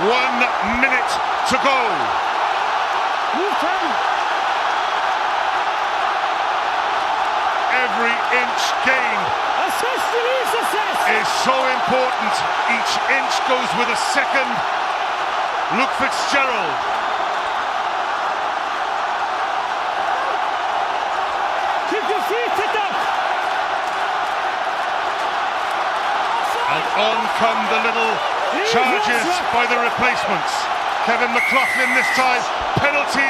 1 minute to go. Every inch gained is so important. Each inch goes with a second. Luke Fitzgerald. Keep your feet up. And on come the little charges by the replacements. Kevin McLaughlin this time. Penalty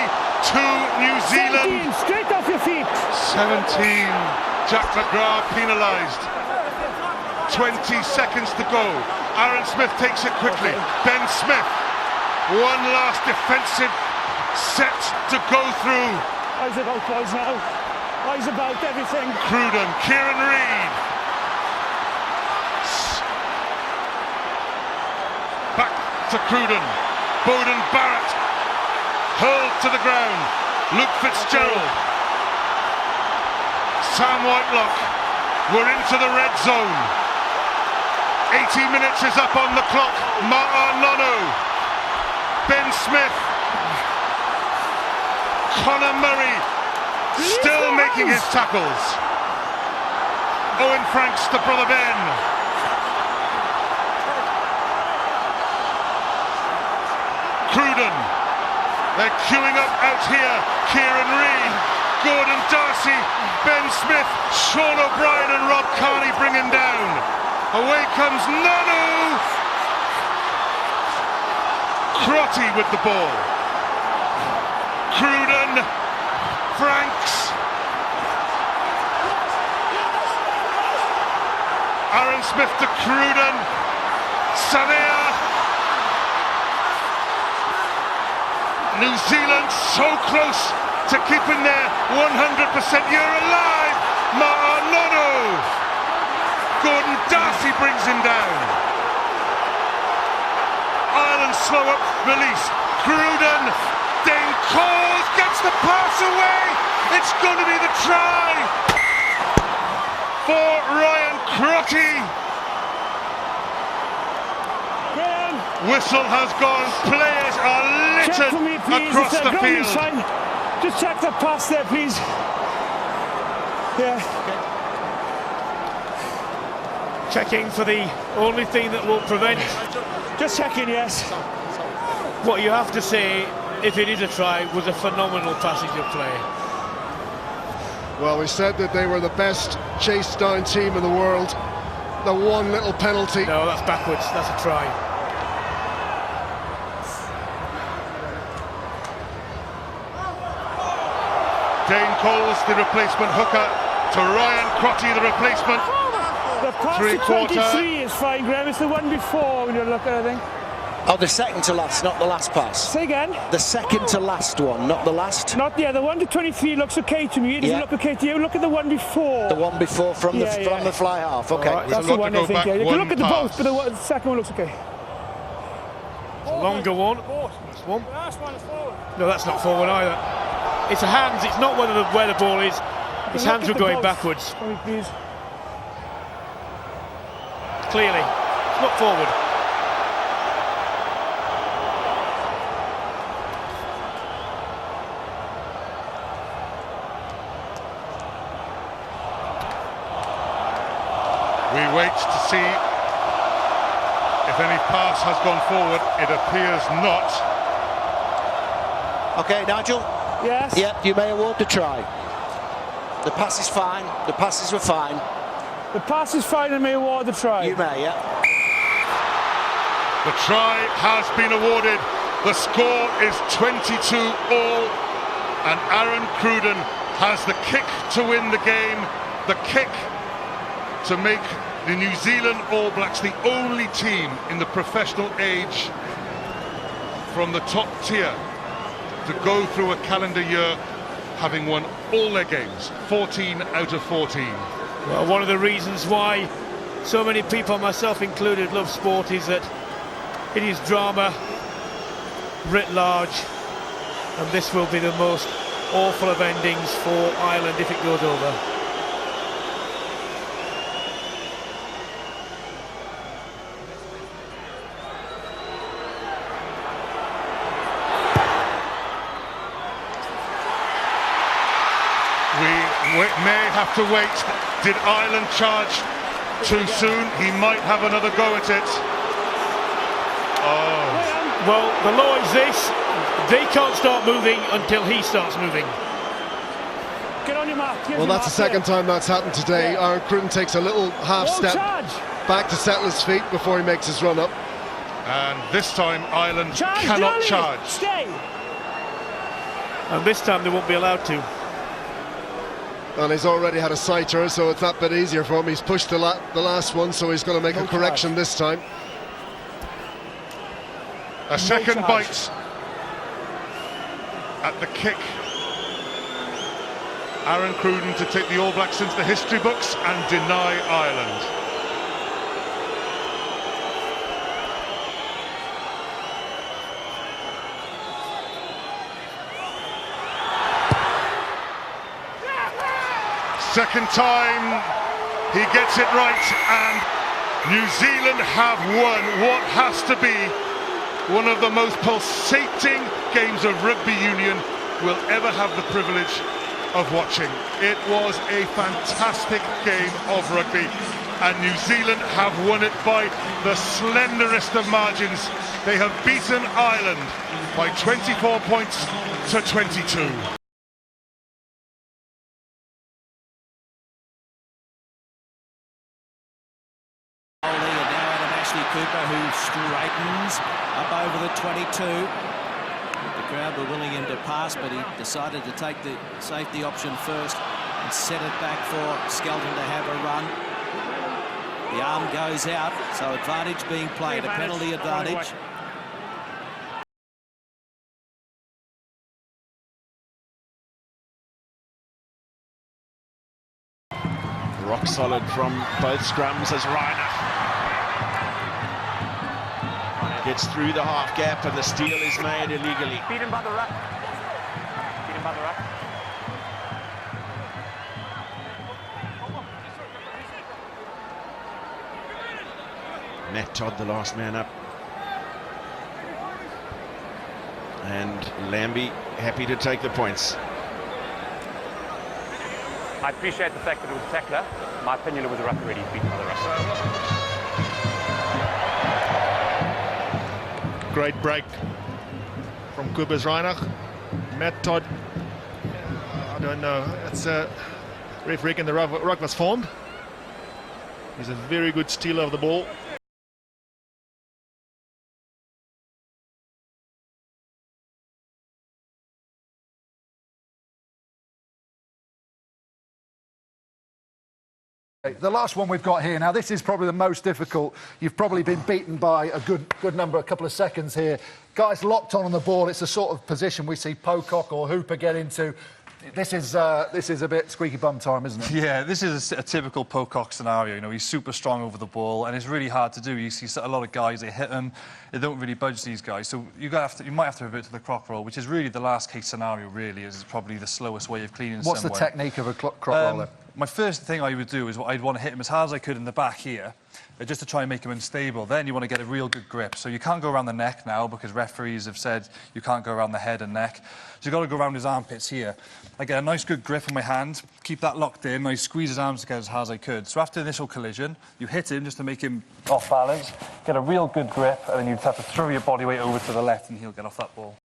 to New Zealand. 17, straight off your feet. 17. Jack McGrath penalised. 20 seconds to go. Aaron Smith takes it quickly. Ben Smith. One last defensive set to go through. Eyes about boys now. Eyes about everything. Cruden, Kieran Reid. Back to Cruden. Bowden Barrett. Hurled to the ground. Luke Fitzgerald. Sam Whitelock. We're into the red zone. 80 minutes is up on the clock. Ma'a Nonu. Ben Smith. Conor Murray still making his tackles. Owen Franks to brother Ben. Cruden. They're queuing up out here. Kieran Reid, Gordon Darcy, Ben Smith, Sean O'Brien and Rob Kearney bring him down. Away comes Nonu. Crotty with the ball. Cruden, Franks. Aaron Smith to Cruden. Sanea. New Zealand so close to keeping their 100%. You're alive, Ma'a Nonu. Gordon Darcy brings him down. Ireland slow up release. Cruden. Dane Coles gets the pass away. It's going to be the try for Ryan Crotty. Whistle has gone. Players are littered across the field. Just check the pass there, please. Yeah. Okay. Checking for the only thing that will prevent. Just checking, yes. What you have to say, if it is a try, was a phenomenal passage of play. Well, we said that they were the best chase down team in the world. The one little penalty. No, that's backwards. That's a try. Dane Coles, the replacement hooker, to Ryan Crotty, the replacement. The pass to 23 is fine, Graham. It's the one before when you're looking, I think. Oh, the second to last, not the last pass. Say again? The second to last one, not the last. Not the other one. The 23 looks okay to me. It doesn't look okay to you. Look at the one before. The one before from the fly half. Okay, right, that's the one I think. Yeah, you can look at the both, but the second one looks okay. It's a longer one. That's one. No, that's not forward either. It's a hands. It's not where the ball is. His hands were going backwards. Please. Clearly, it's not forward. We wait to see if any pass has gone forward. It appears not. Okay, Nigel? Yes? Yep, you may award the try. The pass is fine. The passes were fine. The pass is fine and may award the try. You may, yeah. The try has been awarded. The score is 22-all. And Aaron Cruden has the kick to win the game. The kick to make the New Zealand All Blacks the only team in the professional age from the top tier to go through a calendar year having won all their games, 14 out of 14. Well, one of the reasons why so many people, myself included, love sport is that it is drama writ large, and this will be the most awful of endings for Ireland if it goes over. may have to wait. Did Ireland charge too soon? He might have another go at it. Oh. Well, the law is this: they can't start moving until he starts moving. Get on your mark. Well, that's the second time that's happened today. Aaron Cruden takes a little half step back to settle his feet before he makes his run up. And this time Ireland cannot charge. Stay. And this time they won't be allowed to. And he's already had a sighter, so it's that bit easier for him. He's pushed the last one, so he's going to make a correction this time. A second bite at the kick. Aaron Cruden to take the All Blacks into the history books and deny Ireland. Second time he gets it right, and New Zealand have won what has to be one of the most pulsating games of rugby union we'll ever have the privilege of watching. It was a fantastic game of rugby, and New Zealand have won it by the slenderest of margins. They have beaten Ireland by 24 points to 22. And now Adam Ashley Cooper, who straightens up over the 22. The crowd were willing him to pass, but he decided to take the safety option first and set it back for Skelton to have a run. The arm goes out, so advantage being played, a penalty advantage. Rock solid from both scrums as Reiner gets through the half gap, and the steal is made illegally. Beat him by the ruck. Beat him by the ruck. Matt Todd, the last man up. And Lambie happy to take the points. I appreciate the fact that it was a tackler. In my opinion, it was a ruck already beaten by the ruck. Great break from Cobus Reinach. Matt Todd, I don't know, it's referee in the ruck was formed. He's a very good stealer of the ball. The last one we've got here, now this is probably the most difficult. You've probably been beaten by a good number, a couple of seconds here. Guys locked on the ball, it's the sort of position we see Pocock or Hooper get into. This is a bit squeaky bum time, isn't it? Yeah, this is a typical Pocock scenario. You know, he's super strong over the ball, and it's really hard to do. You see a lot of guys, they hit him, they don't really budge these guys. So you might have to revert to the croc roll, which is really the last case scenario. Really, is probably the slowest way of cleaning. What's the technique of a croc roll then? My first thing I would do is I'd want to hit him as hard as I could in the back here, just to try and make him unstable. Then you want to get a real good grip. So you can't go around the neck now because referees have said you can't go around the head and neck. So you've got to go around his armpits here. I get a nice good grip on my hand, keep that locked in, I squeeze his arms together as hard as I could. So after the initial collision, you hit him just to make him off balance, get a real good grip, and then you'd have to throw your body weight over to the left and he'll get off that ball.